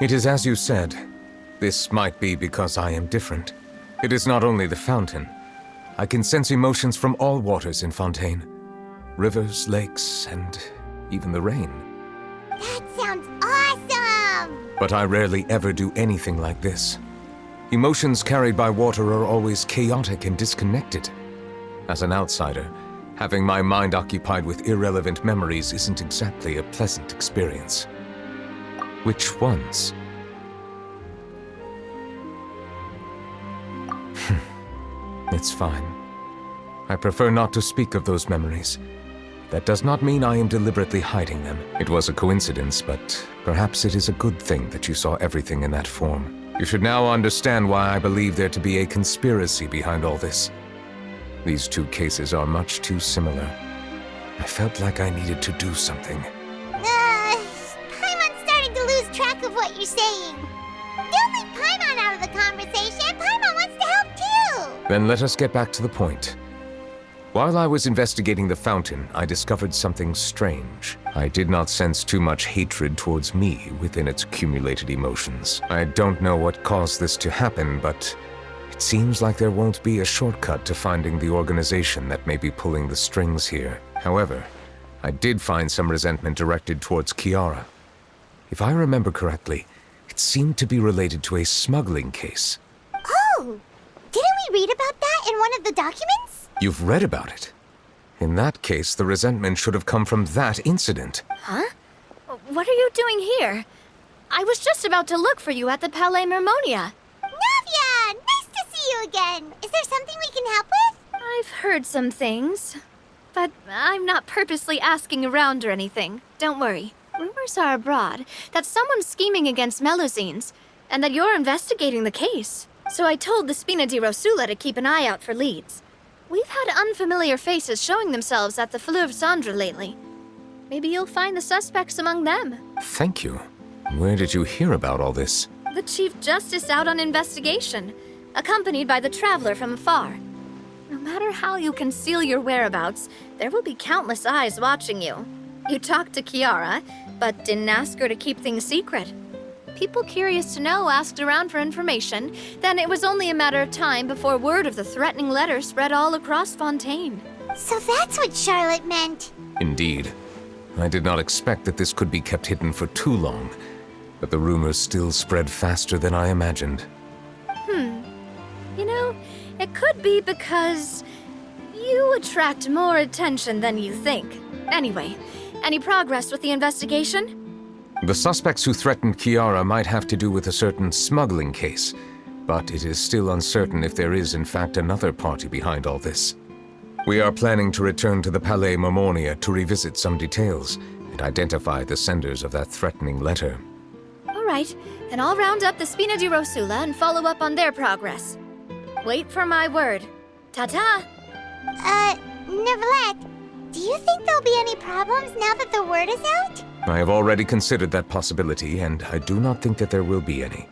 It is as you said. This might be because I am different. It is not only the fountain. I can sense emotions from all waters in Fontaine. Rivers, lakes, and even the rain. That sounds awesome! But I rarely ever do anything like this. Emotions carried by water are always chaotic and disconnected. As an outsider, having my mind occupied with irrelevant memories isn't exactly a pleasant experience. Which ones? It's fine. I prefer not to speak of those memories. That does not mean I am deliberately hiding them. It was a coincidence, but perhaps it is a good thing that you saw everything in that form. You should now understand why I believe there to be a conspiracy behind all this. These two cases are much too similar. I felt like I needed to do something. Paimon's starting to lose track of what you're saying. Don't leave Paimon out of the conversation. Paimon wants to help too. Then let us get back to the point. While I was investigating the fountain, I discovered something strange. I did not sense too much hatred towards me within its accumulated emotions. I don't know what caused this to happen, but it seems like there won't be a shortcut to finding the organization that may be pulling the strings here. However, I did find some resentment directed towards Kiara. If I remember correctly, it seemed to be related to a smuggling case. Oh! Didn't we read about that in one of the documents? You've read about it. In that case, the resentment should have come from that incident. Huh? What are you doing here? I was just about to look for you at the Palais Mermonia. Navia! Nice to see you again! Is there something we can help with? I've heard some things, but I'm not purposely asking around or anything. Don't worry. Rumors are abroad that someone's scheming against Melusines, and that you're investigating the case. So I told the Spina di Rosula to keep an eye out for leads. We've had unfamiliar faces showing themselves at the Fleuve Cendre lately. Maybe you'll find the suspects among them. Thank you. Where did you hear about all this? The Chief Justice out on investigation, accompanied by the Traveler from afar. No matter how you conceal your whereabouts, there will be countless eyes watching you. You talked to Kiara, but didn't ask her to keep things secret. People curious to know asked around for information, then it was only a matter of time before word of the threatening letter spread all across Fontaine. So that's what Charlotte meant. Indeed. I did not expect that this could be kept hidden for too long, but the rumors still spread faster than I imagined. You know, it could be because you attract more attention than you think. Anyway, any progress with the investigation? The suspects who threatened Kiara might have to do with a certain smuggling case, but it is still uncertain if there is in fact another party behind all this. We are planning to return to the Palais Mermonia to revisit some details and identify the senders of that threatening letter. All right, then I'll round up the Spina di Rosula and follow up on their progress. Wait for my word. Ta-ta! Neverlet, do you think there'll be any problems now that the word is out? I have already considered that possibility, and I do not think that there will be any.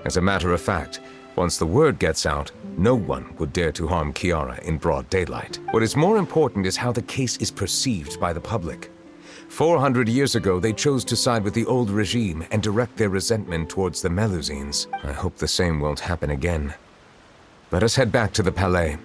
As a matter of fact, once the word gets out, no one would dare to harm Kiara in broad daylight. What is more important is how the case is perceived by the public. 400 years ago, they chose to side with the old regime and direct their resentment towards the Melusines. I hope the same won't happen again. Let us head back to the Palais.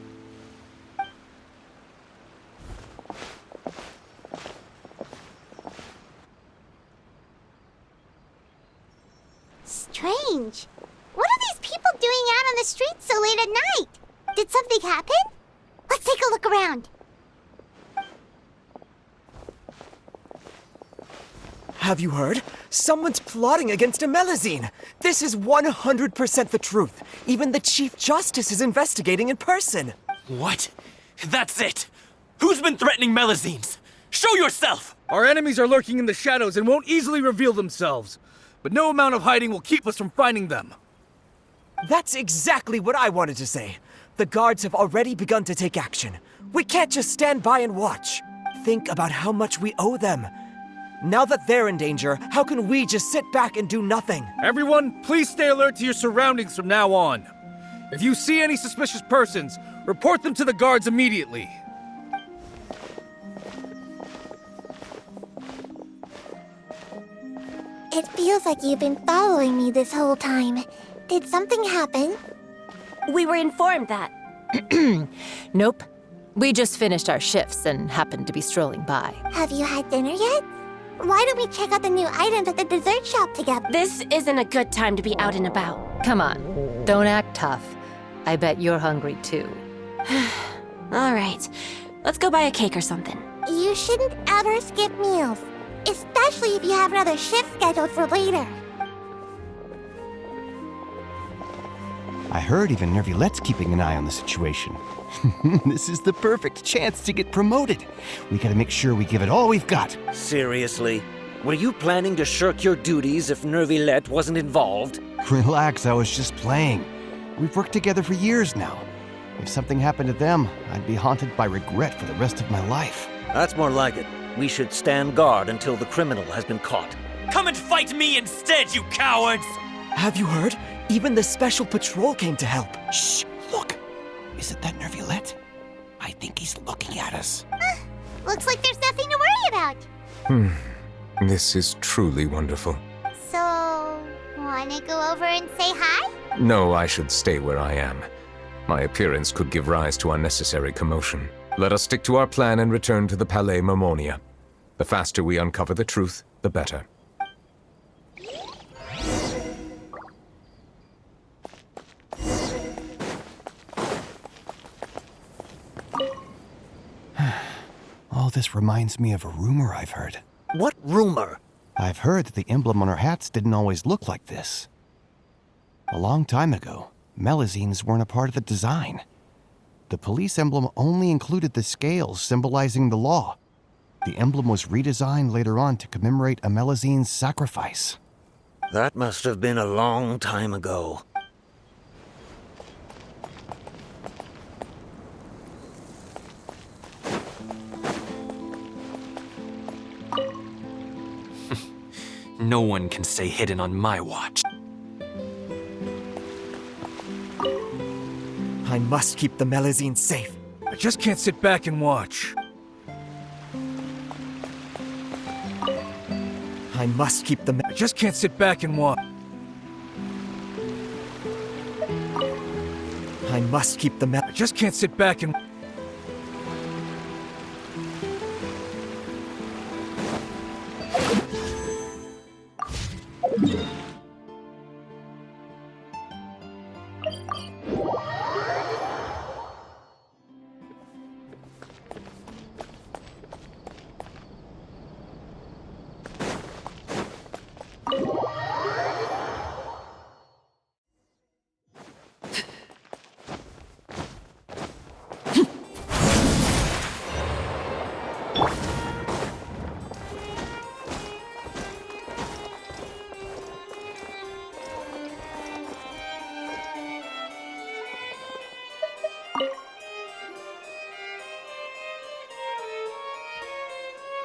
Strange. What are these people doing out on the streets so late at night? Did something happen? Let's take a look around. Have you heard? Someone's plotting against a Melusine. This is 100% the truth. Even the Chief Justice is investigating in person. What? That's it! Who's been threatening Melusines? Show yourself! Our enemies are lurking in the shadows and won't easily reveal themselves. But no amount of hiding will keep us from finding them. That's exactly what I wanted to say. The guards have already begun to take action. We can't just stand by and watch. Think about how much we owe them. Now that they're in danger, how can we just sit back and do nothing? Everyone, please stay alert to your surroundings from now on. If you see any suspicious persons, report them to the guards immediately. It feels like you've been following me this whole time. Did something happen? We were informed that. Nope. We just finished our shifts and happened to be strolling by. Have you had dinner yet? Why don't we check out the new items at the dessert shop together? This isn't a good time to be out and about. Come on, don't act tough. I bet you're hungry too. All right, let's go buy a cake or something. You shouldn't ever skip meals, especially if you have another shift scheduled for later. I heard even Nervulette's keeping an eye on the situation. This is the perfect chance to get promoted. We gotta make sure we give it all we've got. Seriously? Were you planning to shirk your duties if Nervulette wasn't involved? Relax, I was just playing. We've worked together for years now. If something happened to them, I'd be haunted by regret for the rest of my life. That's more like it. We should stand guard until the criminal has been caught. Come and fight me instead, you cowards! Have you heard? Even the special patrol came to help. Shh! Look! Isn't that Nervulette? I think he's looking at us. Looks like there's nothing to worry about. This is truly wonderful. So, wanna go over and say hi? No, I should stay where I am. My appearance could give rise to unnecessary commotion. Let us stick to our plan and return to the Palais Mermonia. The faster we uncover the truth, the better. All this reminds me of a rumor I've heard. What rumor? I've heard that the emblem on our hats didn't always look like this. A long time ago, Melazines weren't a part of the design. The police emblem only included the scales symbolizing the law. The emblem was redesigned later on to commemorate a Melazine's sacrifice. That must have been a long time ago. No one can stay hidden on my watch. I must keep the Melazine safe. I just can't sit back and watch. I must keep the I just can't sit back and watch. I must keep the I just can't sit back and...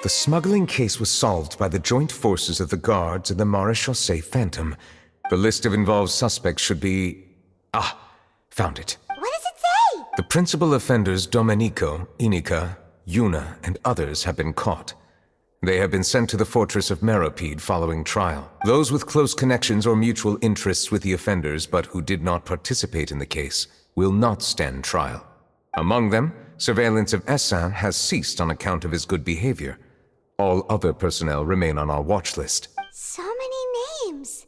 The smuggling case was solved by the joint forces of the guards and the Maréchaussée Phantom. The list of involved suspects should be... found it. What does it say? The principal offenders Domenico, Inica, Yuna, and others have been caught. They have been sent to the fortress of Meropide following trial. Those with close connections or mutual interests with the offenders but who did not participate in the case will not stand trial. Among them, surveillance of Essin has ceased on account of his good behavior. All other personnel remain on our watch list. So many names. Is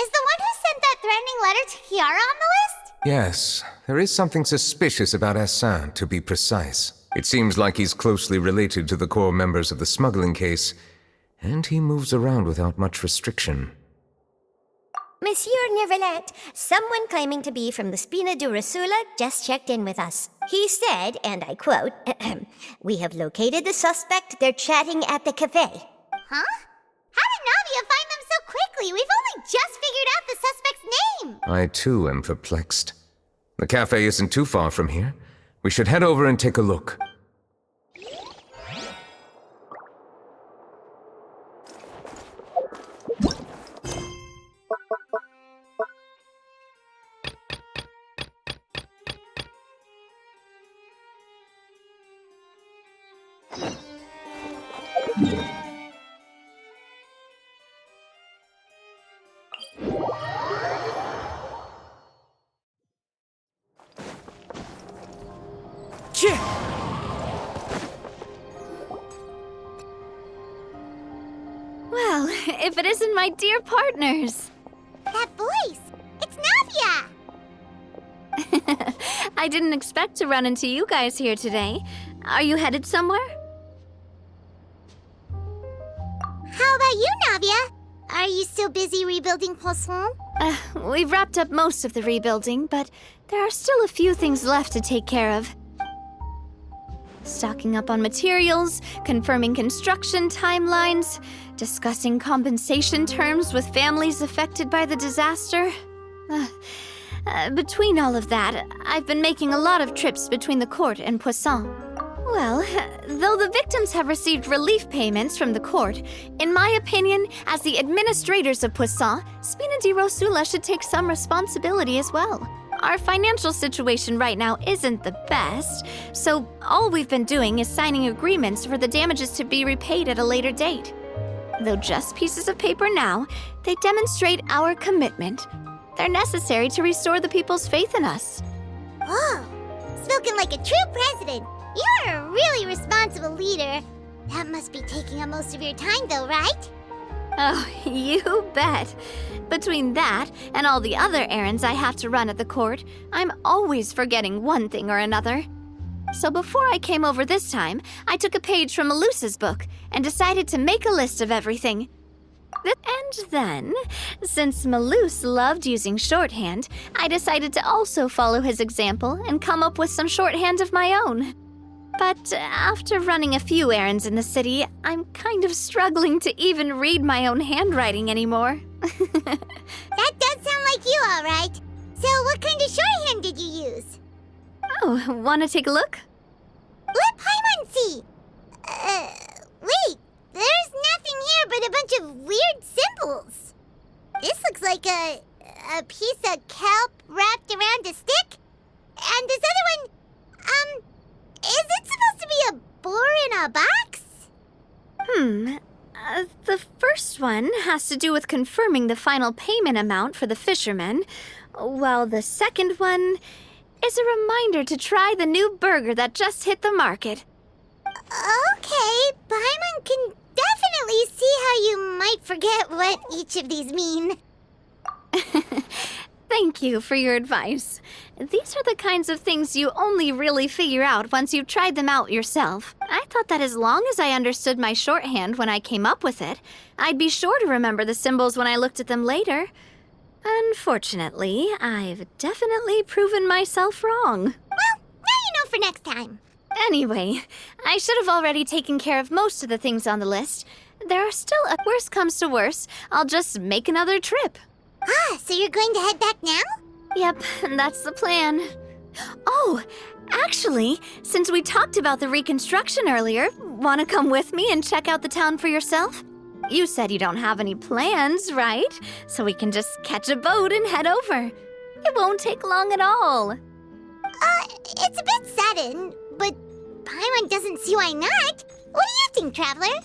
the one who sent that threatening letter to Kiara on the list? Yes, there is something suspicious about Essin, to be precise. It seems like he's closely related to the core members of the smuggling case, and he moves around without much restriction. Monsieur Nervalette, someone claiming to be from the Spina Durasula just checked in with us. He said, and I quote, "We have located the suspect. They're chatting at the cafe." Huh? How did Navia find them so quickly? We've only just figured out the suspect's name. I too am perplexed. The cafe isn't too far from here. We should head over and take a look. if it isn't my dear partners? That voice! It's Navia! I didn't expect to run into you guys here today. Are you headed somewhere? How about you, Navia? Are you still busy rebuilding Poisson? We've wrapped up most of the rebuilding, but there are still a few things left to take care of. Stocking up on materials, confirming construction timelines, discussing compensation terms with families affected by the disaster. Between all of that, I've been making a lot of trips between the court and Poisson. Well, though the victims have received relief payments from the court, in my opinion, as the administrators of Poisson, Spina di Rosula should take some responsibility as well. Our financial situation right now isn't the best, so all we've been doing is signing agreements for the damages to be repaid at a later date. Though just pieces of paper now, they demonstrate our commitment. They're necessary to restore the people's faith in us. Oh, spoken like a true president. You're a really responsible leader. That must be taking up most of your time, though, right? Oh, you bet. Between that and all the other errands I have to run at the court, I'm always forgetting one thing or another. So before I came over this time, I took a page from Melusa's book and decided to make a list of everything. And then, since Melus loved using shorthand, I decided to also follow his example and come up with some shorthand of my own. But after running a few errands in the city, I'm kind of struggling to even read my own handwriting anymore. That does sound like you, all right. So what kind of shorthand did you use? Oh, want to take a look? Let Paimon see. Wait, there's nothing here but a bunch of weird symbols. This looks like a piece of kelp wrapped around a stick. And this other one, is it supposed to be a boar in a box? The first one has to do with confirming the final payment amount for the fishermen, while the second one is a reminder to try the new burger that just hit the market. Okay, Paimon can definitely see how you might forget what each of these mean. Thank you for your advice. These are the kinds of things you only really figure out once you've tried them out yourself. I thought that as long as I understood my shorthand when I came up with it, I'd be sure to remember the symbols when I looked at them later. Unfortunately, I've definitely proven myself wrong. Well, now you know for next time. Anyway, I should have already taken care of most of the things on the list. There are still a worst comes to worst, I'll just make another trip. So you're going to head back now? Yep, that's the plan. Oh, actually, since we talked about the reconstruction earlier, want to come with me and check out the town for yourself? You said you don't have any plans, right? So we can just catch a boat and head over. It won't take long at all. It's a bit sudden, but Paimon doesn't see why not. What do you think, Traveler?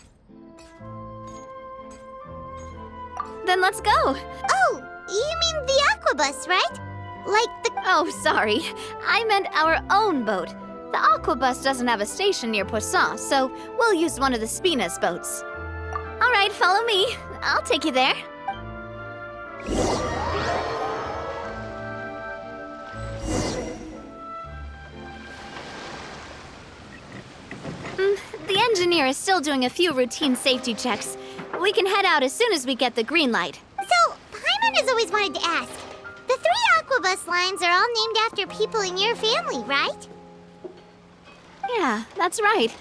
Then let's go. Oh, you mean the aquabus, right? Like the... Oh, sorry. I meant our own boat. The aquabus doesn't have a station near Poisson, so we'll use one of the Spina's boats. All right, follow me. I'll take you there. The engineer is still doing a few routine safety checks. We can head out as soon as we get the green light. So, Paimon has always wanted to ask. The 3 aquabus lines are all named after people in your family, right? Yeah, that's right.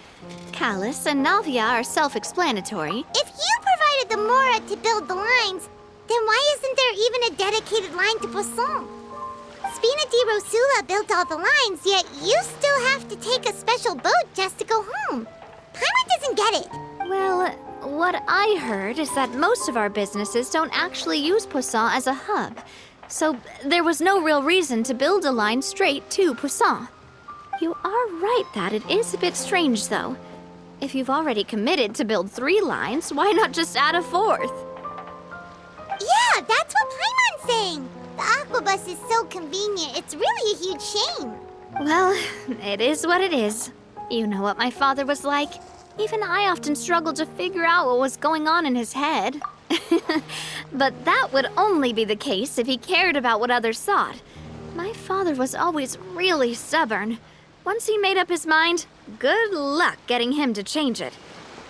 Callus and Navia are self-explanatory. If you provided the Mora to build the lines, then why isn't there even a dedicated line to Poisson? Spina di Rosula built all the lines, yet you still have to take a special boat just to go home. Paimon doesn't get it. Well, what I heard is that most of our businesses don't actually use Poisson as a hub. So there was no real reason to build a line straight to Poisson. You are right that it is a bit strange, though. If you've already committed to build 3 lines, why not just add a 4th? Yeah, that's what Paimon's saying. The aquabus is so convenient, it's really a huge shame. Well, it is what it is. You know what my father was like. Even I often struggled to figure out what was going on in his head. But that would only be the case if he cared about what others thought. My father was always really stubborn. Once he made up his mind, good luck getting him to change it.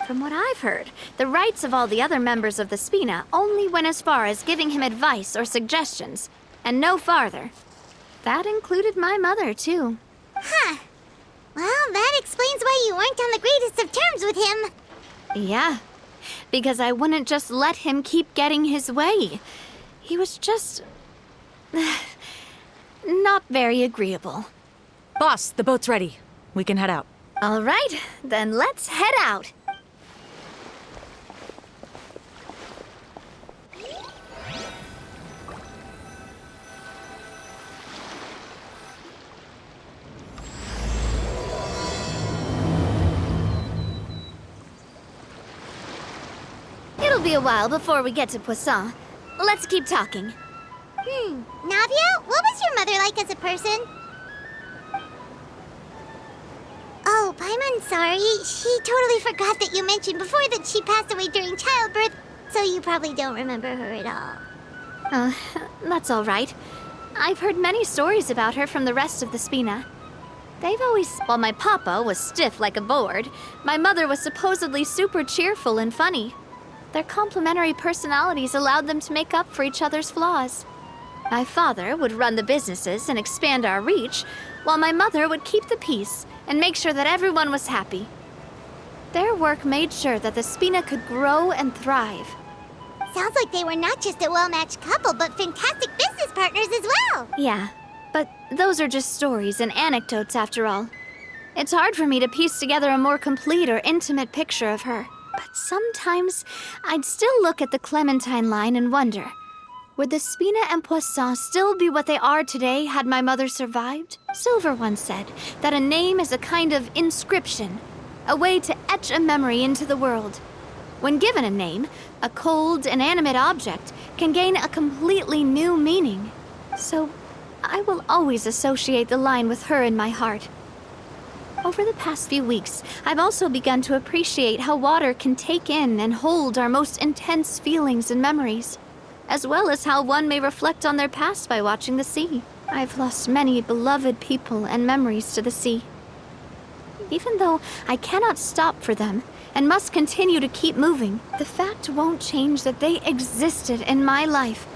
From what I've heard, the rights of all the other members of the Spina only went as far as giving him advice or suggestions, and no farther. That included my mother, too. Huh. Well, that explains why you weren't on the greatest of terms with him. Yeah, because I wouldn't just let him keep getting his way. He was just... not very agreeable. Boss, the boat's ready. We can head out. All right, then let's head out. It'll be a while before we get to Poisson. Let's keep talking. Navia, what was your mother like as a person? Oh, Paimon, sorry. She totally forgot that you mentioned before that she passed away during childbirth, so you probably don't remember her at all. That's all right. I've heard many stories about her from the rest of the Spina. They've always... While my papa was stiff like a board, my mother was supposedly super cheerful and funny. Their complementary personalities allowed them to make up for each other's flaws. My father would run the businesses and expand our reach, while my mother would keep the peace and make sure that everyone was happy. Their work made sure that the Spina could grow and thrive. Sounds like they were not just a well-matched couple, but fantastic business partners as well. Yeah, but those are just stories and anecdotes after all. It's hard for me to piece together a more complete or intimate picture of her. But sometimes I'd still look at the Clementine line and wonder, would the Spina and Poisson still be what they are today had my mother survived? Silver once said that a name is a kind of inscription, a way to etch a memory into the world. When given a name, a cold, inanimate object can gain a completely new meaning. So I will always associate the line with her in my heart. Over the past few weeks, I've also begun to appreciate how water can take in and hold our most intense feelings and memories, as well as how one may reflect on their past by watching the sea. I've lost many beloved people and memories to the sea. Even though I cannot stop for them and must continue to keep moving, the fact won't change that they existed in my life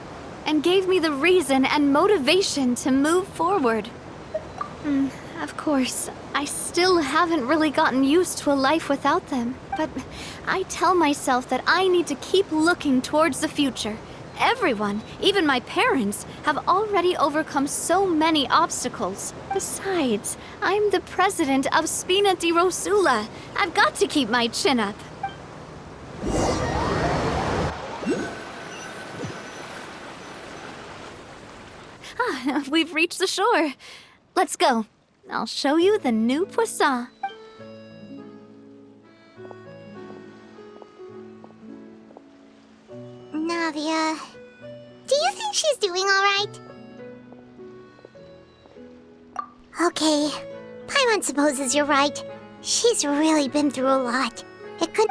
and gave me the reason and motivation to move forward. Of course, I still haven't really gotten used to a life without them, but I tell myself that I need to keep looking towards the future. Everyone, even my parents, have already overcome so many obstacles. Besides, I'm the president of Spina di Rosula. I've got to keep my chin up. We've reached the shore. Let's go. I'll show you the new Poisson. Navia, do you think she's doing all right? Okay, Paimon supposes you're right. She's really been through a lot. It could...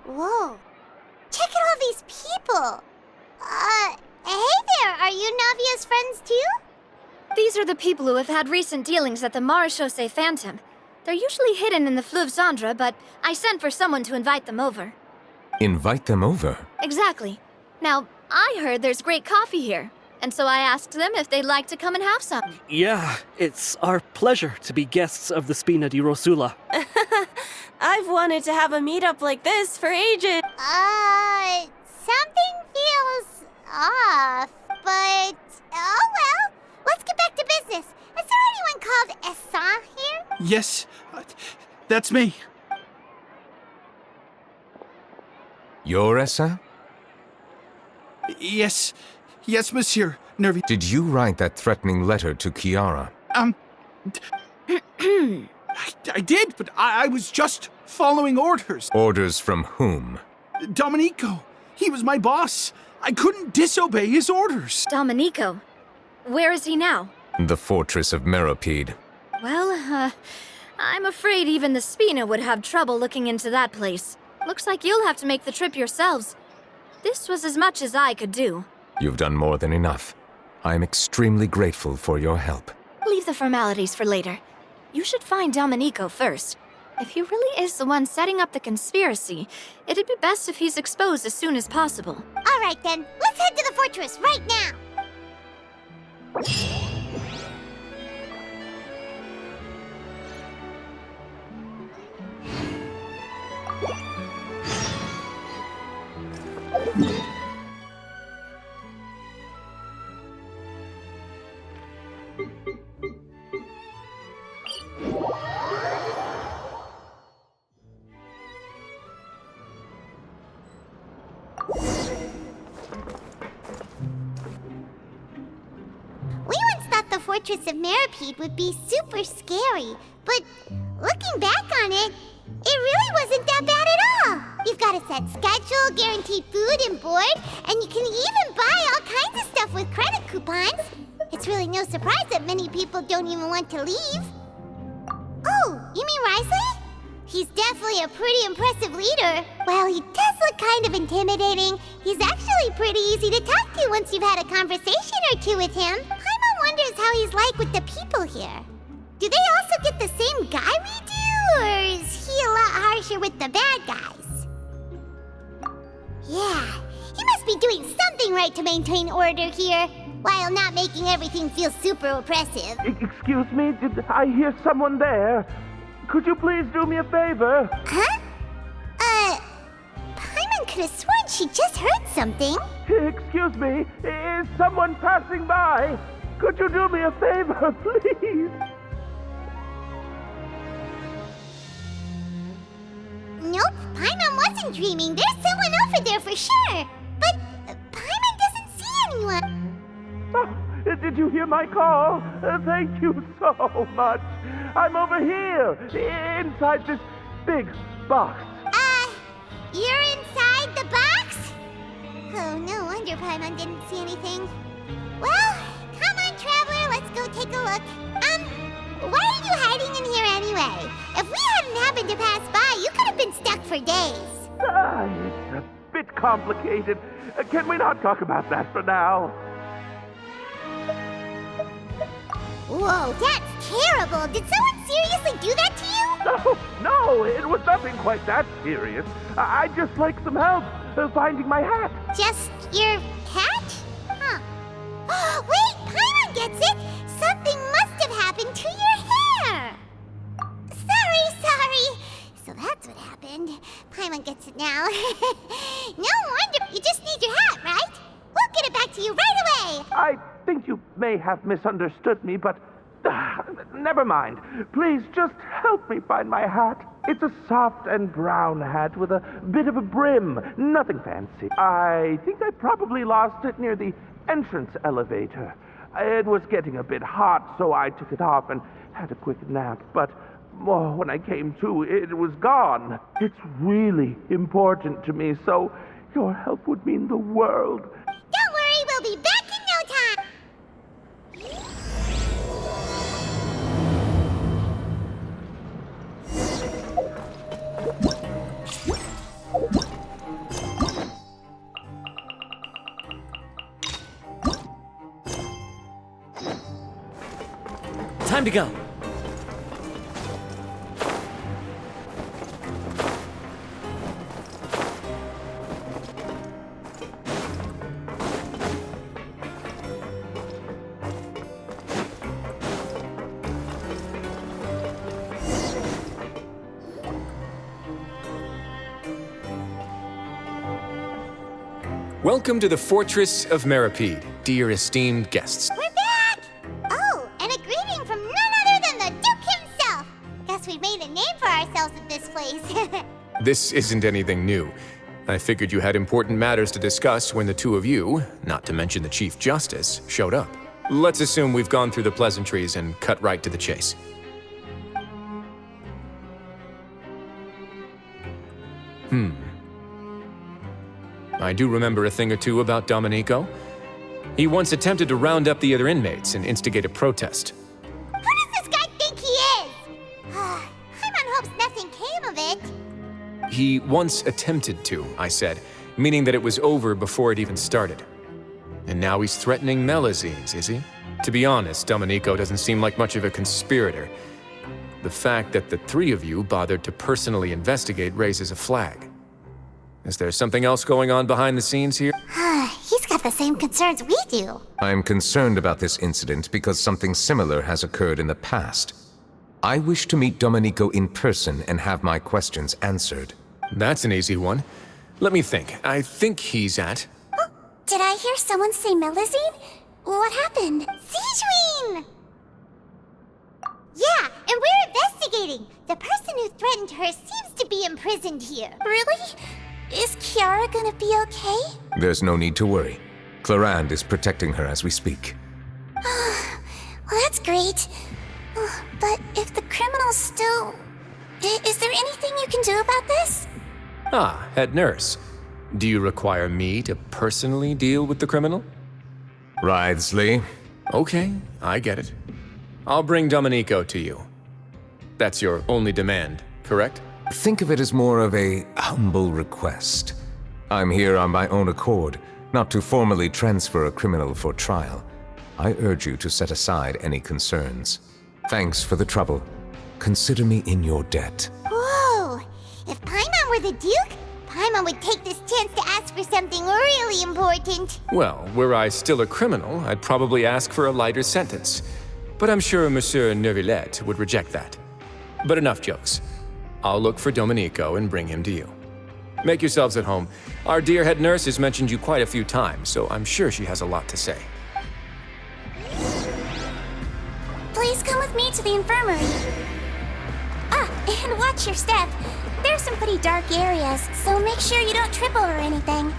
Whoa. Check out all these people. Hey there, are you Navia's friends too? These are the people who have had recent dealings at the Marechaussee Phantom. They're usually hidden in the Fleuve Cendre, but I sent for someone to invite them over. Invite them over? Exactly. Now, I heard there's great coffee here. and so I asked them if they'd like to come and have some. Yeah, it's our pleasure to be guests of the Spina di Rosula. I've wanted to have a meetup like this for ages. Something feels off, but oh well. Let's get back to business. Is there anyone called Essa here? Yes, that's me. You're Essa? Yes, monsieur. Nervy. Did you write that threatening letter to Kiara? I did, but I was just following orders. Orders from whom? Domenico, he was my boss. I couldn't disobey his orders. Domenico, where is he now? The fortress of Meropide. Well, I'm afraid even the Spina would have trouble looking into that place. Looks like you'll have to make the trip yourselves. This was as much as I could do. You've done more than enough. I am extremely grateful for your help. Leave the formalities for later. You should find Domenico first. If he really is the one setting up the conspiracy, it'd be best if he's exposed as soon as possible. All right then, let's head to the fortress right now. Fortress of Meropide would be super scary, but looking back on it, it really wasn't that bad at all. You've got a set schedule, guaranteed food and board, and you can even buy all kinds of stuff with credit coupons. It's really no surprise that many people don't even want to leave. Oh, you mean Risley? He's definitely a pretty impressive leader. While he does look kind of intimidating, he's actually pretty easy to talk to once you've had a conversation or two with him. Wonders how he's like with the people here. Do they also get the same guy we do, or is he a lot harsher with the bad guys? Yeah, he must be doing something right to maintain order here, while not making everything feel super oppressive. Excuse me, did I hear someone there? Could you please do me a favor? Huh? Paimon could have sworn she just heard something. Excuse me, is someone passing by? Could you do me a favor, please? Nope, Paimon wasn't dreaming. There's someone over there for sure. But Paimon doesn't see anyone. Oh, did you hear my call? Thank you so much. I'm over here, inside this big box. You're inside the box? Oh, no wonder Paimon didn't see anything. Well, come on, Traveler, let's go take a look. Why are you hiding in here anyway? If we hadn't happened to pass by, you could have been stuck for days. It's a bit complicated. Can we not talk about that for now? Whoa, that's terrible. Did someone seriously do that to you? No, it was nothing quite that serious. I'd just like some help finding my hat. Just your hat? Huh. Wait, Paimon gets it! Something must have happened to your hair! Sorry. So that's what happened. Paimon gets it now. No wonder. You just need your hat, right? We'll get it back to you right away! I think you may have misunderstood me, but never mind. Please just help me find my hat. It's a soft and brown hat with a bit of a brim. Nothing fancy. I think I probably lost it near the entrance elevator. It was getting a bit hot, so I took it off and had a quick nap. But when I came to, it was gone. It's really important to me, so your help would mean the world. Don't worry, we'll be back in no time. Time to go. Welcome to the Fortress of Meripede, dear esteemed guests. We're back! Oh, and a greeting from none other than the Duke himself! Guess we made a name for ourselves at this place. This isn't anything new. I figured you had important matters to discuss when the two of you, not to mention the Chief Justice, showed up. Let's assume we've gone through the pleasantries and cut right to the chase. I do remember a thing or two about Domenico. He once attempted to round up the other inmates and instigate a protest. Who does this guy think he is? Paimon hopes nothing came of it. He once attempted to, I said, meaning that it was over before it even started. And now he's threatening Melazines, is he? To be honest, Domenico doesn't seem like much of a conspirator. The fact that the three of you bothered to personally investigate raises a flag. Is there something else going on behind the scenes here? He's got the same concerns we do. I am concerned about this incident because something similar has occurred in the past. I wish to meet Domenico in person and have my questions answered. That's an easy one. Let me think. I think he's at... Oh, did I hear someone say Melazine? What happened? Sijuin! Yeah, and we're investigating. The person who threatened her seems to be imprisoned here. Really? Is Kiara gonna be okay? There's no need to worry. Clarande is protecting her as we speak. Well, that's great. But if the criminal's still... Is there anything you can do about this? Ah, head nurse. Do you require me to personally deal with the criminal? Wriothesley. Okay, I get it. I'll bring Domenico to you. That's your only demand, correct? Think of it as more of a humble request. I'm here on my own accord, not to formally transfer a criminal for trial. I urge you to set aside any concerns. Thanks for the trouble. Consider me in your debt. Whoa! If Paimon were the Duke, Paimon would take this chance to ask for something really important. Well, were I still a criminal, I'd probably ask for a lighter sentence. But I'm sure Monsieur Neuvillette would reject that. But enough jokes. I'll look for Domenico and bring him to you. Make yourselves at home. Our dear head nurse has mentioned you quite a few times, so I'm sure she has a lot to say. Please come with me to the infirmary. And watch your step. There's some pretty dark areas, so make sure you don't trip over anything.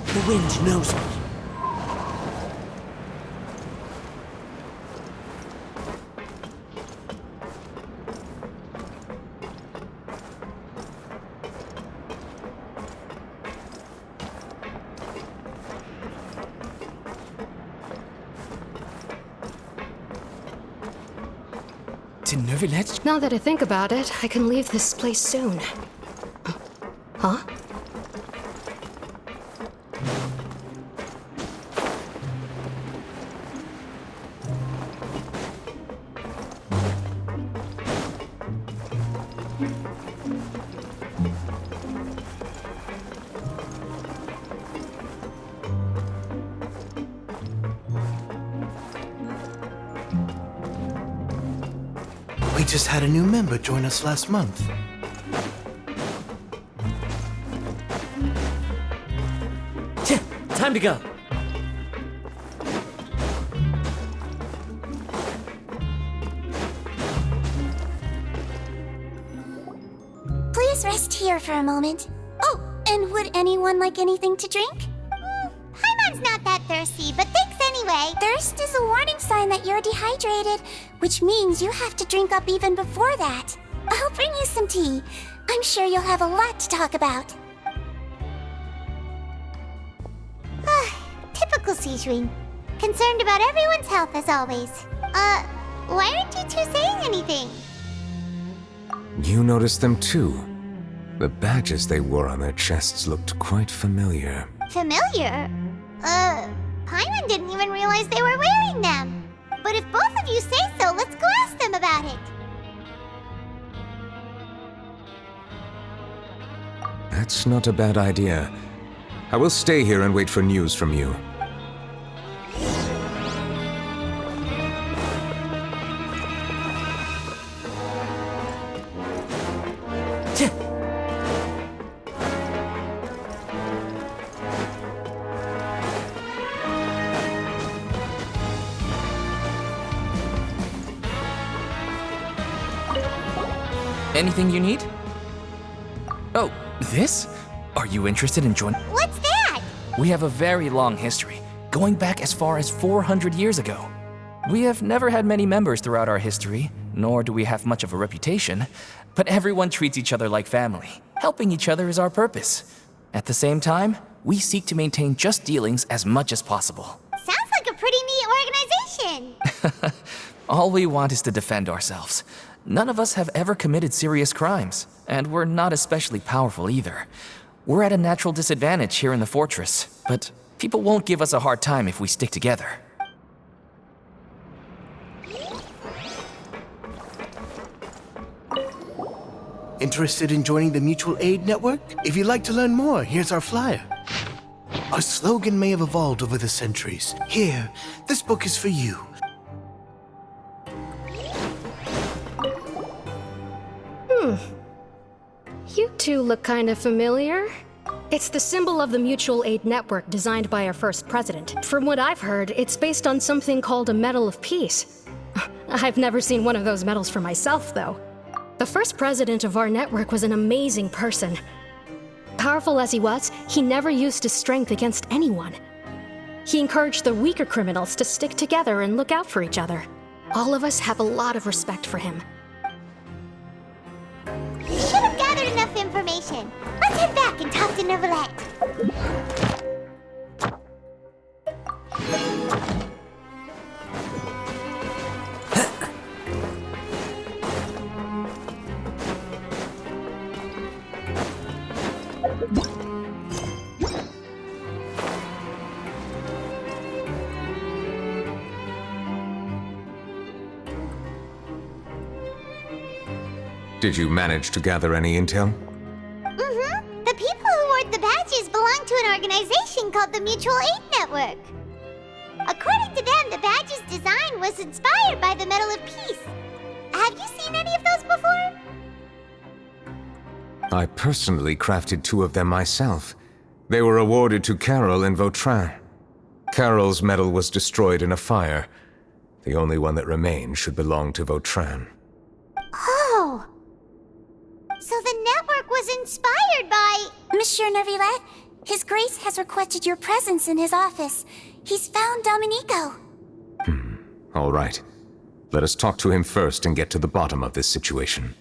The wind knows me. To Neuvillette? Now that I think about it, I can leave this place soon. Huh? We just had a new member join us last month. Time to go. Please rest here for a moment. Oh, and would anyone like anything to drink? Paimon's not that thirsty, but thanks anyway. Thirst is a warning sign that you're dehydrated, which means you have to drink up even before that. I'll bring you some tea. I'm sure you'll have a lot to talk about. Typical Sijuin. Concerned about everyone's health as always. Why aren't you two saying anything? You noticed them too. The badges they wore on their chests looked quite familiar. Familiar? Paimon didn't even realize they were wearing them. But if both of you say so, let's go ask them about it. That's not a bad idea. I will stay here and wait for news from you. Anything you need? Oh, this? Are you interested in joining? What's that? We have a very long history, going back as far as 400 years ago. We have never had many members throughout our history, nor do we have much of a reputation, but everyone treats each other like family. Helping each other is our purpose. At the same time, we seek to maintain just dealings as much as possible. Sounds like a pretty neat organization. All we want is to defend ourselves. None of us have ever committed serious crimes, and we're not especially powerful either. We're at a natural disadvantage here in the fortress, but people won't give us a hard time if we stick together. Interested in joining the Mutual Aid Network? If you'd like to learn more, here's our flyer. Our slogan may have evolved over the centuries. Here, this book is for you. You two look kind of familiar. It's the symbol of the Mutual Aid Network designed by our first president. From what I've heard, it's based on something called a Medal of Peace. I've never seen one of those medals for myself, though. The first president of our network was an amazing person. Powerful as he was, he never used his strength against anyone. He encouraged the weaker criminals to stick together and look out for each other. All of us have a lot of respect for him. We should have gathered enough information. Let's head back and talk to Neuvillette. Did you manage to gather any intel? Mm-hmm. The people who wore the badges belong to an organization called the Mutual Aid Network. According to them, the badge's design was inspired by the Medal of Peace. Have you seen any of those before? I personally crafted 2 of them myself. They were awarded to Carol and Vautrin. Carol's medal was destroyed in a fire. The only one that remained should belong to Vautrin. Oh! So the network was inspired by... Monsieur Neuvillette, His Grace has requested your presence in his office. He's found Domenico. All right. Let us talk to him first and get to the bottom of this situation.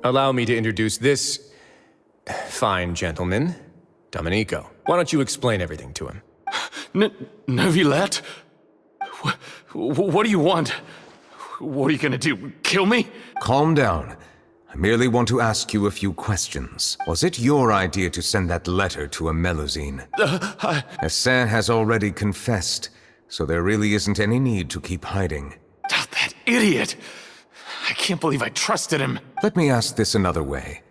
Allow me to introduce this fine gentleman, Domenico. Why don't you explain everything to him? Neuvillette? What do you want? What are you gonna do? Kill me? Calm down. I merely want to ask you a few questions. Was it your idea to send that letter to a Melusine? Hassan has already confessed, so there really isn't any need to keep hiding. That idiot! I can't believe I trusted him. Let me ask this another way.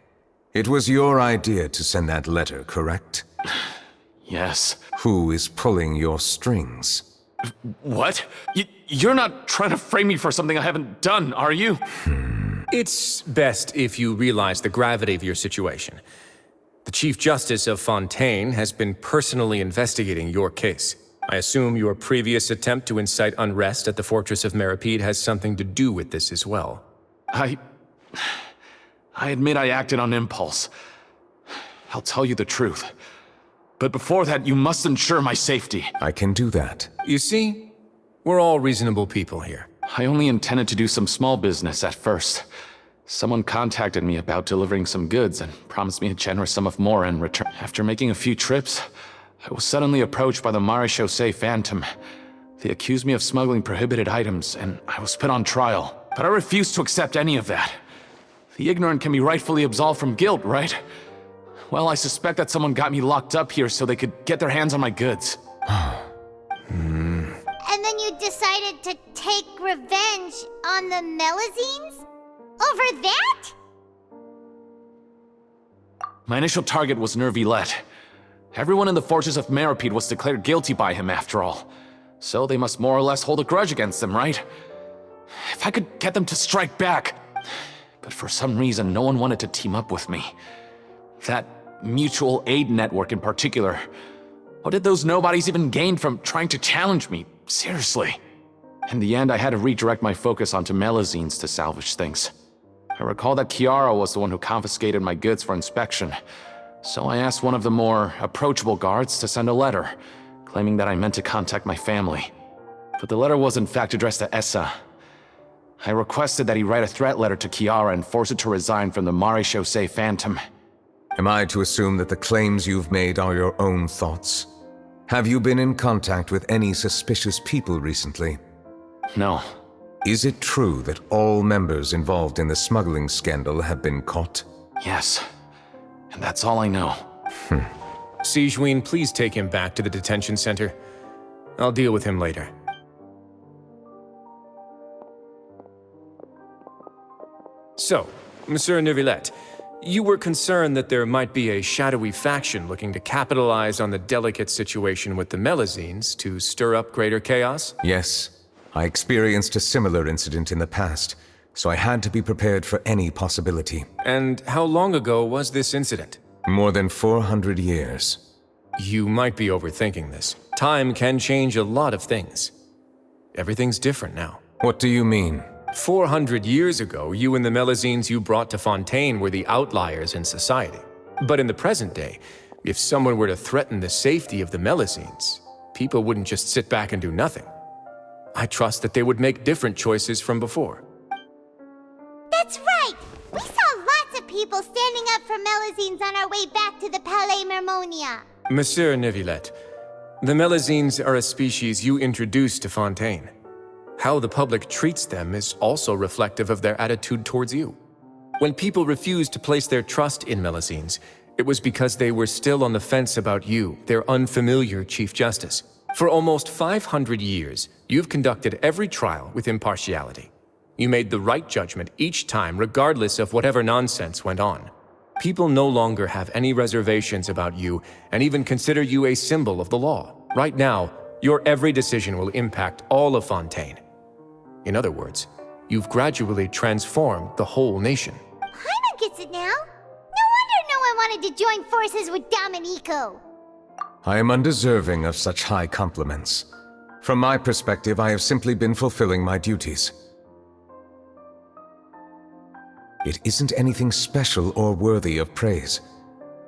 It was your idea to send that letter, correct? Yes. Who is pulling your strings? What? You're not trying to frame me for something I haven't done, are you? It's best if you realize the gravity of your situation. The Chief Justice of Fontaine has been personally investigating your case. I assume your previous attempt to incite unrest at the Fortress of Meripede has something to do with this as well. I admit I acted on impulse. I'll tell you the truth. But before that, you must ensure my safety. I can do that. You see, we're all reasonable people here. I only intended to do some small business at first. Someone contacted me about delivering some goods and promised me a generous sum of more in return. After making a few trips, I was suddenly approached by the Marechaussee Phantom. They accused me of smuggling prohibited items, and I was put on trial. But I refused to accept any of that. The ignorant can be rightfully absolved from guilt, right? Well, I suspect that someone got me locked up here so they could get their hands on my goods. And then you decided to take revenge on the Melazines? Over that? My initial target was Nervillet. Everyone in the Fortress of Meripede was declared guilty by him, after all. So they must more or less hold a grudge against him, right? If I could get them to strike back. But for some reason, no one wanted to team up with me. That mutual aid network in particular. What did those nobodies even gain from trying to challenge me? Seriously. In the end, I had to redirect my focus onto Melazines to salvage things. I recall that Chiara was the one who confiscated my goods for inspection. So I asked one of the more approachable guards to send a letter, claiming that I meant to contact my family. But the letter was in fact addressed to Essa. I requested that he write a threat letter to Chiara and force her to resign from the Marechaussee Phantom. Am I to assume that the claims you've made are your own thoughts? Have you been in contact with any suspicious people recently? No. Is it true that all members involved in the smuggling scandal have been caught? Yes. And that's all I know. Sijuin, please take him back to the detention center. I'll deal with him later. So, Monsieur Nervillet, you were concerned that there might be a shadowy faction looking to capitalize on the delicate situation with the Melazines to stir up greater chaos? Yes. I experienced a similar incident in the past, so I had to be prepared for any possibility. And how long ago was this incident? More than 400 years. You might be overthinking this. Time can change a lot of things. Everything's different now. What do you mean? 400 years ago, you and the Melazines you brought to Fontaine were the outliers in society. But in the present day, if someone were to threaten the safety of the Melazines, people wouldn't just sit back and do nothing. I trust that they would make different choices from before. That's right! We saw lots of people standing up for Melazines on our way back to the Palais Mermonia. Monsieur Nervillet, the Melazines are a species you introduced to Fontaine. How the public treats them is also reflective of their attitude towards you. When people refused to place their trust in Melazines, it was because they were still on the fence about you, their unfamiliar Chief Justice. For almost 500 years, you've conducted every trial with impartiality. You made the right judgment each time, regardless of whatever nonsense went on. People no longer have any reservations about you and even consider you a symbol of the law. Right now, your every decision will impact all of Fontaine. In other words, you've gradually transformed the whole nation. Paimon gets it now. No wonder no one wanted to join forces with Domenico. I am undeserving of such high compliments. From my perspective, I have simply been fulfilling my duties. It isn't anything special or worthy of praise.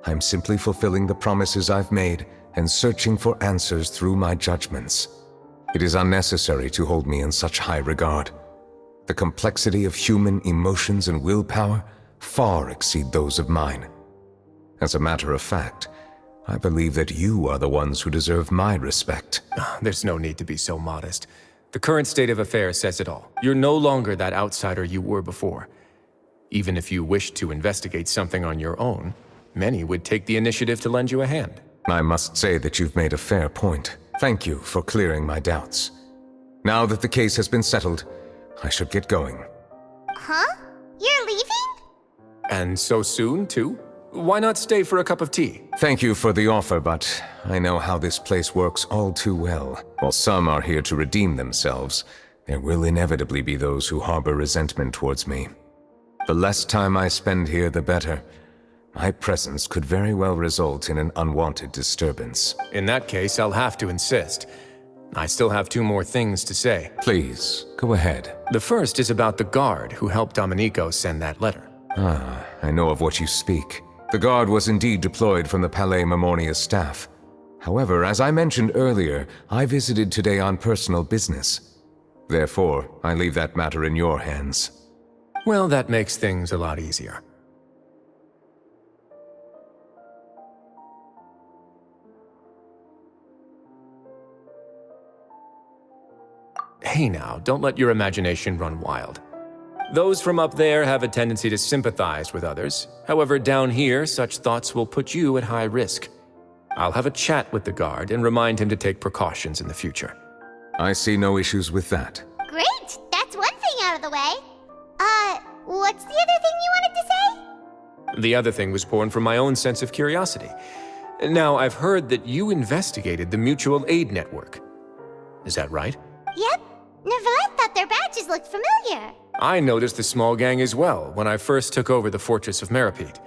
I'm simply fulfilling the promises I've made and searching for answers through my judgments. It is unnecessary to hold me in such high regard. The complexity of human emotions and willpower far exceed those of mine. As a matter of fact, I believe that you are the ones who deserve my respect. There's no need to be so modest. The current state of affairs says it all. You're no longer that outsider you were before. Even if you wished to investigate something on your own, many would take the initiative to lend you a hand. I must say that you've made a fair point. Thank you for clearing my doubts. Now that the case has been settled, I should get going. Huh? You're leaving? And so soon, too? Why not stay for a cup of tea? Thank you for the offer, but I know how this place works all too well. While some are here to redeem themselves, there will inevitably be those who harbor resentment towards me. The less time I spend here, the better. My presence could very well result in an unwanted disturbance. In that case, I'll have to insist. I still have 2 more things to say. Please, go ahead. The first is about the guard who helped Domenico send that letter. Ah, I know of what you speak. The guard was indeed deployed from the Palais Mamornia staff. However, as I mentioned earlier, I visited today on personal business. Therefore, I leave that matter in your hands. Well, that makes things a lot easier. Hey now, don't let your imagination run wild. Those from up there have a tendency to sympathize with others. However, down here, such thoughts will put you at high risk. I'll have a chat with the guard and remind him to take precautions in the future. I see no issues with that. Great! That's one thing out of the way. What's the other thing you wanted to say? The other thing was born from my own sense of curiosity. Now, I've heard that you investigated the mutual aid network. Is that right? Yep. Neverlet thought their badges looked familiar. I noticed the small gang as well when I first took over the fortress of Meripede.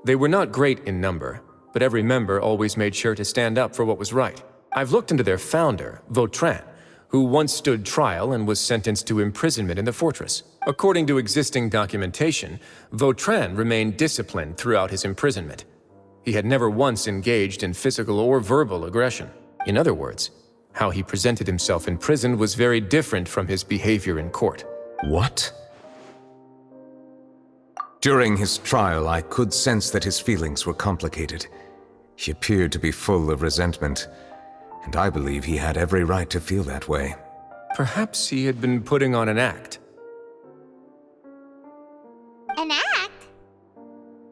They were not great in number, but every member always made sure to stand up for what was right. I've looked into their founder, Vautrin, who once stood trial and was sentenced to imprisonment in the fortress. According to existing documentation, Vautrin remained disciplined throughout his imprisonment. He had never once engaged in physical or verbal aggression. In other words, how he presented himself in prison was very different from his behavior in court. What? During his trial, I could sense that his feelings were complicated. He appeared to be full of resentment, and I believe he had every right to feel that way. Perhaps he had been putting on an act. An act?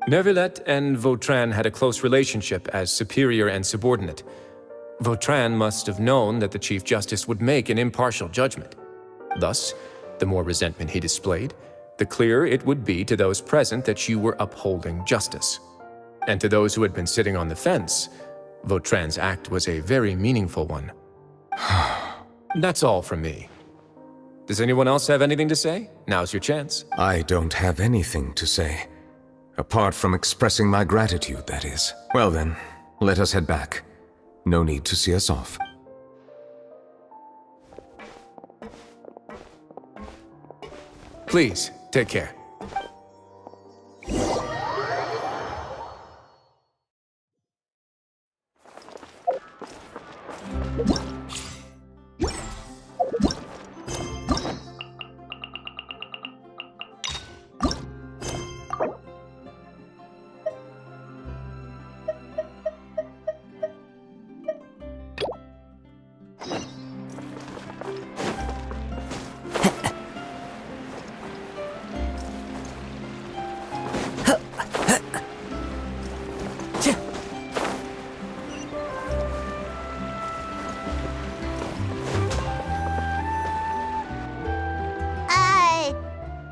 Neuvillette and Vautrin had a close relationship as superior and subordinate. Vautrin must have known that the Chief Justice would make an impartial judgment. Thus, the more resentment he displayed, the clearer it would be to those present that you were upholding justice. And to those who had been sitting on the fence, Vautrin's act was a very meaningful one. That's all from me. Does anyone else have anything to say? Now's your chance. I don't have anything to say. Apart from expressing my gratitude, that is. Well then, let us head back. No need to see us off. Please, take care.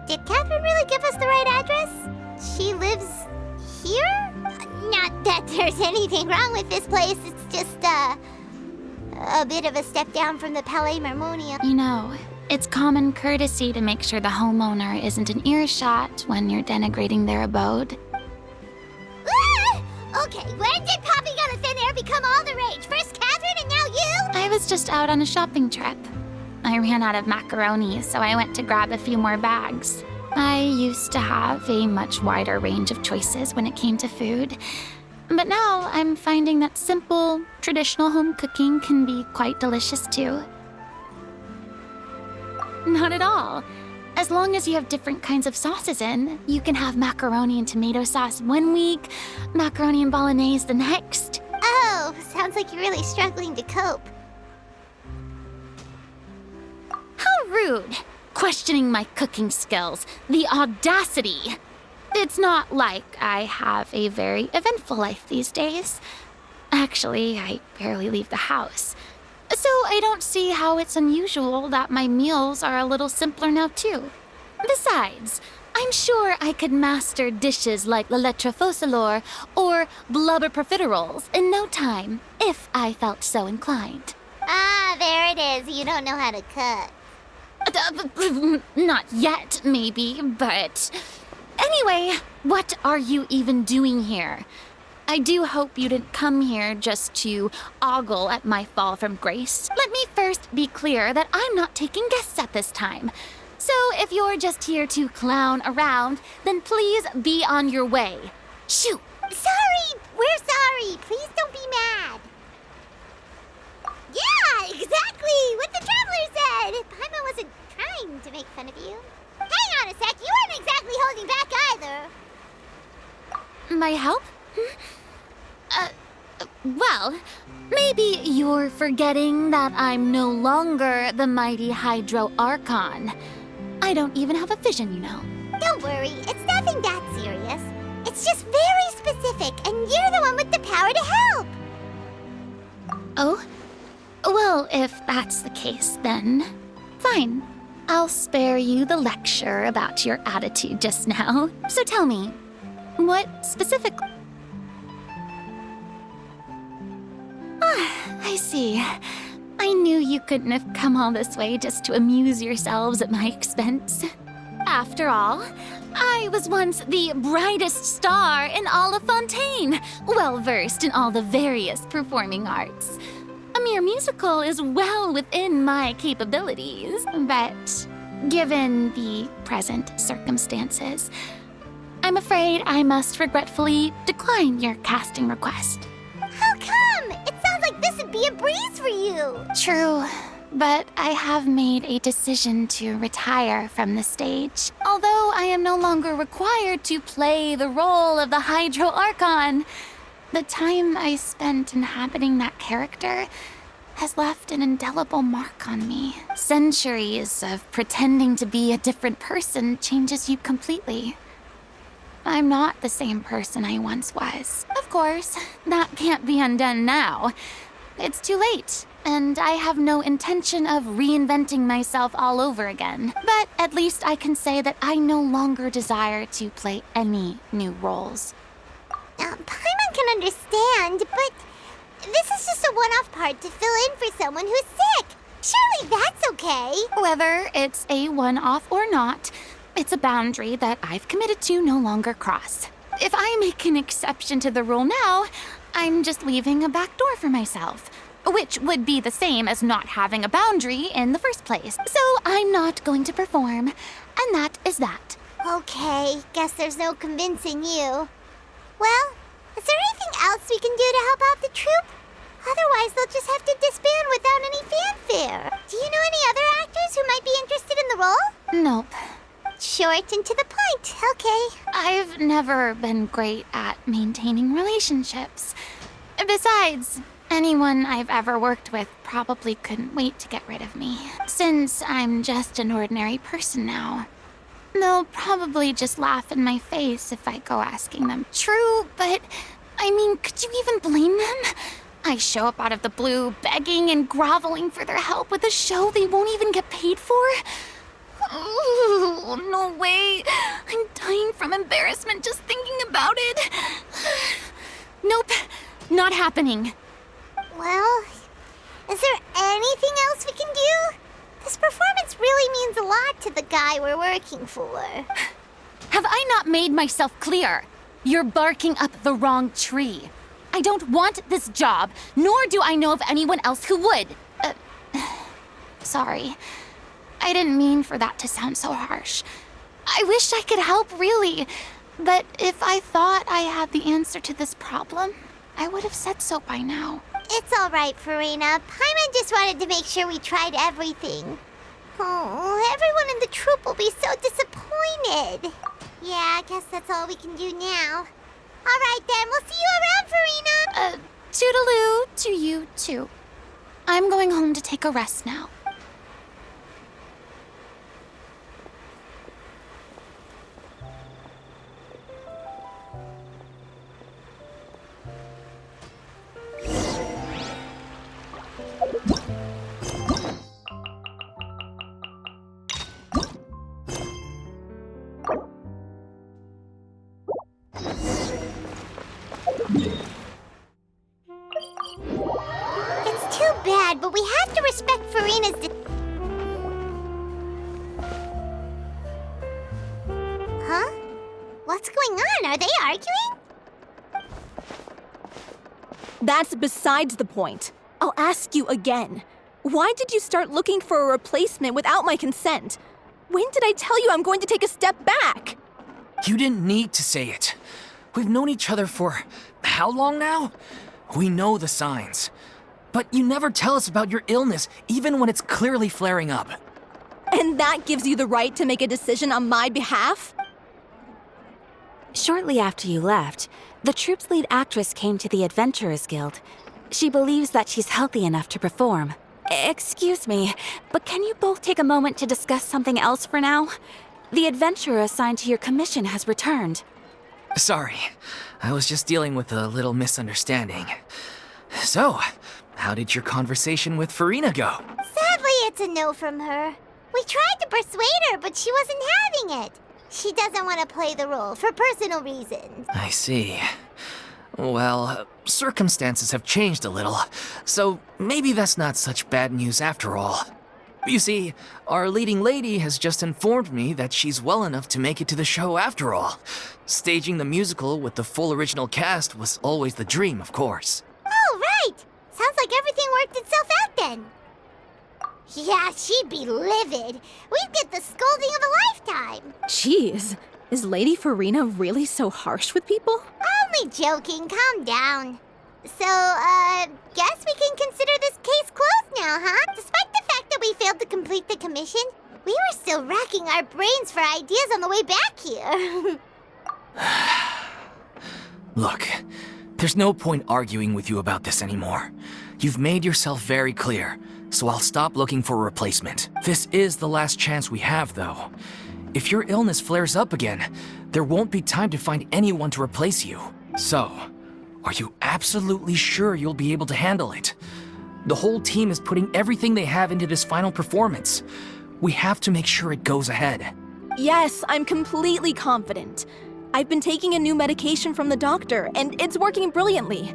Did Catherine really give us the right address? She lives here? Not that there's anything wrong with this place, it's just, a bit of a step down from the Palais Marmonia. You know, it's common courtesy to make sure the homeowner isn't an earshot when you're denigrating their abode. Ah! Okay, when did popping out of thin air become all the rage? First Catherine and now you? I was just out on a shopping trip. I ran out of macaroni, so I went to grab a few more bags. I used to have a much wider range of choices when it came to food. But now I'm finding that simple, traditional home cooking can be quite delicious too. Not at all. As long as you have different kinds of sauces in, you can have macaroni and tomato sauce one week, macaroni and bolognese the next. Oh, sounds like you're really struggling to cope. How rude! Questioning my cooking skills. The audacity! It's not like I have a very eventful life these days. Actually, I barely leave the house. So I don't see how it's unusual that my meals are a little simpler now too. Besides, I'm sure I could master dishes like la lettre faucilor or blubber profiteroles in no time, if I felt so inclined. Ah, there it is. You don't know how to cook. Not yet, maybe, but Anyway, what are you even doing here? I do hope you didn't come here just to ogle at my fall from grace. Let me first be clear that I'm not taking guests at this time. So if you're just here to clown around, then please be on your way. Shoot! Sorry! We're sorry! Please don't be mad! Yeah, exactly! What the Traveler said! Paimon wasn't trying to make fun of you. Hang on a sec, you weren't exactly holding back either. My help? Well, maybe you're forgetting that I'm no longer the mighty Hydro Archon. I don't even have a vision, you know. Don't worry, it's nothing that serious. It's just very specific, and you're the one with the power to help! Oh? Well, if that's the case, then fine. I'll spare you the lecture about your attitude just now. So tell me, what specifically? Ah, I see. I knew you couldn't have come all this way just to amuse yourselves at my expense. After all, I was once the brightest star in all of Fontaine, well-versed in all the various performing arts. A mere musical is well within my capabilities, but given the present circumstances, I'm afraid I must regretfully decline your casting request. How come? It sounds like this would be a breeze for you. True, but I have made a decision to retire from the stage. Although I am no longer required to play the role of the Hydro Archon, the time I spent inhabiting that character has left an indelible mark on me. Centuries of pretending to be a different person changes you completely. I'm not the same person I once was. Of course, that can't be undone now. It's too late, and I have no intention of reinventing myself all over again. But at least I can say that I no longer desire to play any new roles. Paimon can understand, but this is just a one-off part to fill in for someone who's sick. Surely that's okay. Whether it's a one-off or not, it's a boundary that I've committed to no longer cross. If I make an exception to the rule now, I'm just leaving a back door for myself, which would be the same as not having a boundary in the first place. So I'm not going to perform, and that is that. Okay, guess there's no convincing you. Well, is there anything else we can do to help out the troupe? Otherwise, they'll just have to disband without any fanfare. Do you know any other actors who might be interested in the role? Nope. Short and to the point, okay. I've never been great at maintaining relationships. Besides, anyone I've ever worked with probably couldn't wait to get rid of me. Since I'm just an ordinary person now, they'll probably just laugh in my face if I go asking them. True, but I mean, could you even blame them? I show up out of the blue, begging and groveling for their help with a show they won't even get paid for. Oh, no way. I'm dying from embarrassment just thinking about it. Nope, not happening. Well, is there anything else we can do? This performance really means a lot to the guy we're working for. Have I not made myself clear? You're barking up the wrong tree. I don't want this job, nor do I know of anyone else who would. Sorry. I didn't mean for that to sound so harsh. I wish I could help, really. But if I thought I had the answer to this problem, I would have said so by now. It's all right, Farina. Paimon just wanted to make sure we tried everything. Oh, everyone in the troupe will be so disappointed. Yeah, I guess that's all we can do now. All right, then. We'll see you around, Farina. Toodaloo to you, too. I'm going home to take a rest now. It's too bad, but we have to respect Farina's What's going on? Are they arguing? That's besides the point. I'll ask you again. Why did you start looking for a replacement without my consent? When did I tell you I'm going to take a step back? You didn't need to say it. We've known each other for how long now? We know the signs. But you never tell us about your illness, even when it's clearly flaring up. And that gives you the right to make a decision on my behalf? Shortly after you left, the troupe's lead actress came to the Adventurers Guild. She believes that she's healthy enough to perform. Excuse me, but can you both take a moment to discuss something else for now? The adventurer assigned to your commission has returned. Sorry, I was just dealing with a little misunderstanding. So, how did your conversation with Farina go? Sadly, it's a no from her. We tried to persuade her, but she wasn't having it. She doesn't want to play the role for personal reasons. I see. Well, circumstances have changed a little, so maybe that's not such bad news after all. You see, our leading lady has just informed me that she's well enough to make it to the show after all. Staging the musical with the full original cast was always the dream, of course. Oh, right! Sounds like everything worked itself out then. Yeah, she'd be livid. We'd get the scolding of a lifetime. Jeez, is Lady Farina really so harsh with people? Only joking, calm down. So, guess we can consider this case closed now, huh? Despite the fact that we failed to complete the commission, we were still racking our brains for ideas on the way back here. Look, there's no point arguing with you about this anymore. You've made yourself very clear, so I'll stop looking for a replacement. This is the last chance we have, though. If your illness flares up again, there won't be time to find anyone to replace you. So, are you absolutely sure you'll be able to handle it? The whole team is putting everything they have into this final performance. We have to make sure it goes ahead. Yes, I'm completely confident. I've been taking a new medication from the doctor, and it's working brilliantly.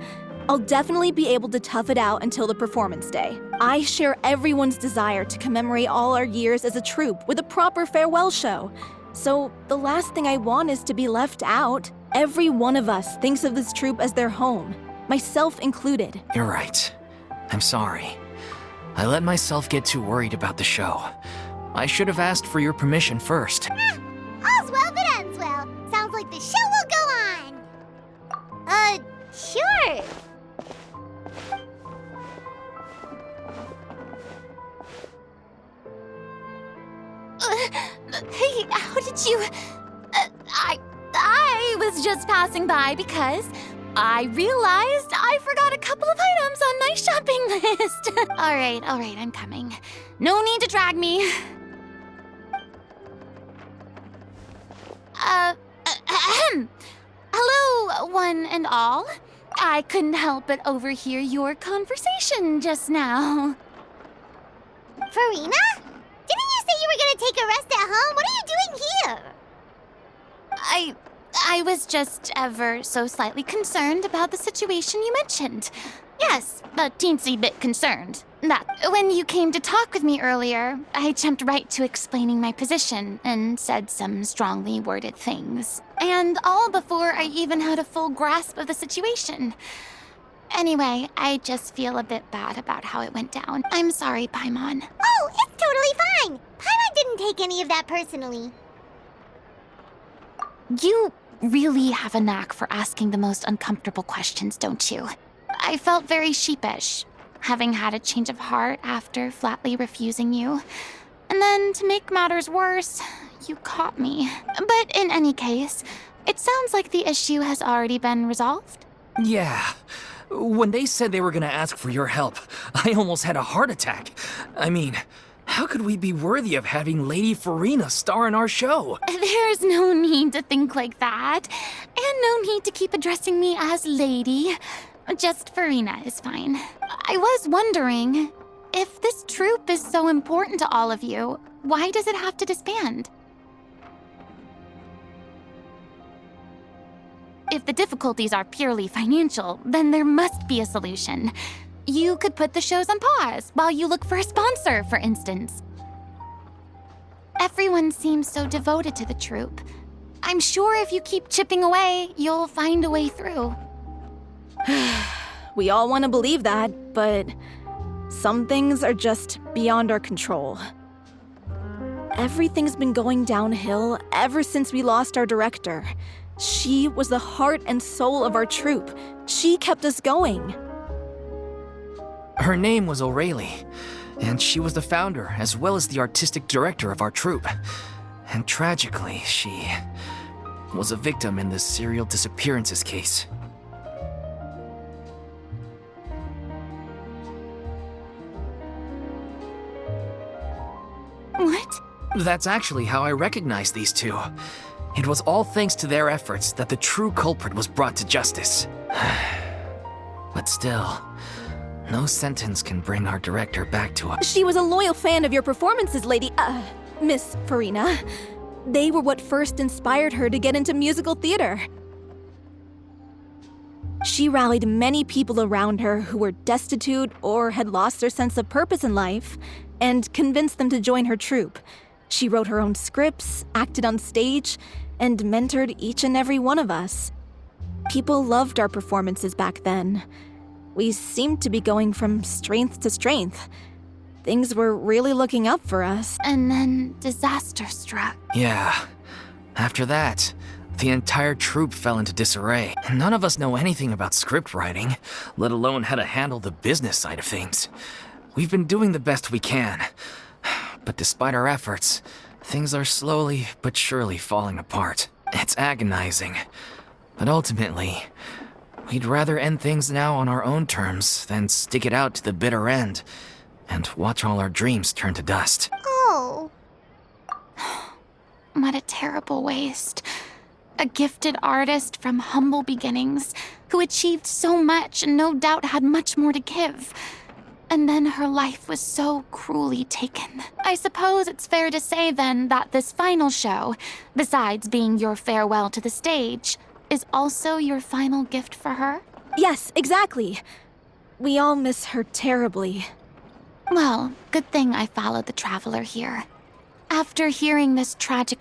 I'll definitely be able to tough it out until the performance day. I share everyone's desire to commemorate all our years as a troupe with a proper farewell show. So the last thing I want is to be left out. Every one of us thinks of this troupe as their home, myself included. You're right. I'm sorry. I let myself get too worried about the show. I should have asked for your permission first. All's well that ends well. Sounds like the show will go on. Sure. Hey, how did you... I was just passing by because I realized I forgot a couple of items on my shopping list. All right, I'm coming. No need to drag me. Hello, one and all. I couldn't help but overhear your conversation just now. Farina? Didn't you say you were gonna take a rest at home? What are you doing here? I was just ever so slightly concerned about the situation you mentioned. Yes, a teensy bit concerned. That when you came to talk with me earlier, I jumped right to explaining my position and said some strongly worded things. And all before I even had a full grasp of the situation. Anyway, I just feel a bit bad about how it went down. I'm sorry, Paimon. Oh, it's totally fine. Paimon didn't take any of that personally. You really have a knack for asking the most uncomfortable questions, don't you? I felt very sheepish, having had a change of heart after flatly refusing you. And then, to make matters worse, you caught me. But in any case, it sounds like the issue has already been resolved. Yeah. When they said they were gonna ask for your help, I almost had a heart attack. I mean, how could we be worthy of having Lady Farina star in our show? There's no need to think like that. And no need to keep addressing me as Lady. Just Farina is fine. I was wondering, if this troupe is so important to all of you, why does it have to disband? If the difficulties are purely financial, then there must be a solution. You could put the shows on pause while you look for a sponsor, for instance. Everyone seems so devoted to the troupe. I'm sure if you keep chipping away, you'll find a way through. We all want to believe that, but some things are just beyond our control. Everything's been going downhill ever since we lost our director. She was the heart and soul of our troupe. She kept us going. Her name was O'Reilly, and she was the founder as well as the artistic director of our troupe. And tragically, she was a victim in this serial disappearances case. What? That's actually how I recognized these two. It was all thanks to their efforts that the true culprit was brought to justice. But still, no sentence can bring our director back to us. She was a loyal fan of your performances, Miss Farina. They were what first inspired her to get into musical theater. She rallied many people around her who were destitute or had lost their sense of purpose in life, and convinced them to join her troupe. She wrote her own scripts, acted on stage, and mentored each and every one of us. People loved our performances back then. We seemed to be going from strength to strength. Things were really looking up for us. And then disaster struck. Yeah. After that, the entire troupe fell into disarray. None of us know anything about script writing, let alone how to handle the business side of things. We've been doing the best we can. But despite our efforts, things are slowly but surely falling apart. It's agonizing. But ultimately, we'd rather end things now on our own terms than stick it out to the bitter end and watch all our dreams turn to dust. Oh. What a terrible waste. A gifted artist from humble beginnings who achieved so much and no doubt had much more to give. And then her life was so cruelly taken. I suppose it's fair to say then that this final show, besides being your farewell to the stage, is also your final gift for her? Yes, exactly. We all miss her terribly. Well, good thing I followed the Traveler here. After hearing this tragic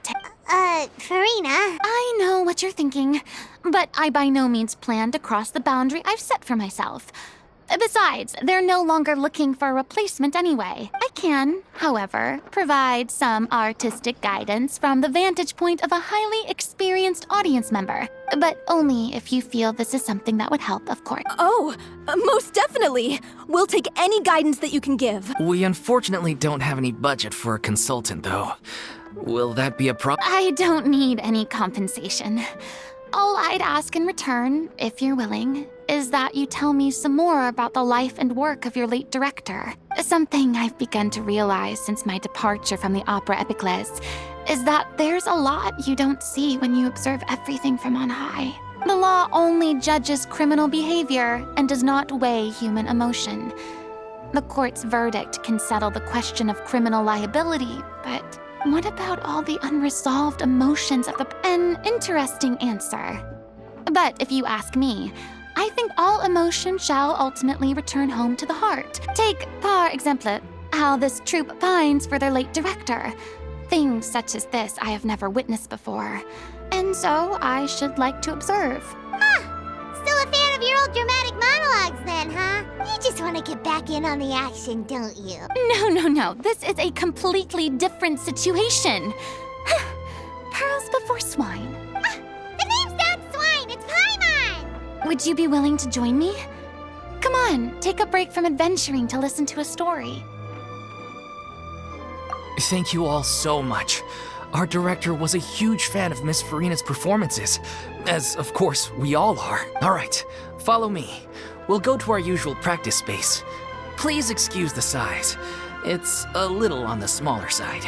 Farina? I know what you're thinking, but I by no means plan to cross the boundary I've set for myself. Besides, they're no longer looking for a replacement anyway. I can, however, provide some artistic guidance from the vantage point of a highly experienced audience member. But only if you feel this is something that would help, of course. Oh, most definitely. We'll take any guidance that you can give. We unfortunately don't have any budget for a consultant, though. Will that be a problem? I don't need any compensation. All I'd ask in return, if you're willing, is that you tell me some more about the life and work of your late director. Something I've begun to realize since my departure from the Opera Epiclese is that there's a lot you don't see when you observe everything from on high. The law only judges criminal behavior and does not weigh human emotion. The court's verdict can settle the question of criminal liability, but what about all the unresolved emotions of an interesting answer. But if you ask me, I think all emotion shall ultimately return home to the heart. Take, par exemple, how this troupe pines for their late director. Things such as this I have never witnessed before, and so I should like to observe. Still a fan of your old dramatic monologues then, huh? You just want to get back in on the action, don't you? No. This is a completely different situation. Pearls before swine. The name's not Swine, it's Paimon! Would you be willing to join me? Come on, take a break from adventuring to listen to a story. Thank you all so much. Our director was a huge fan of Miss Farina's performances, as of course we all are. All right, follow me. We'll go to our usual practice space. Please excuse the size. It's a little on the smaller side.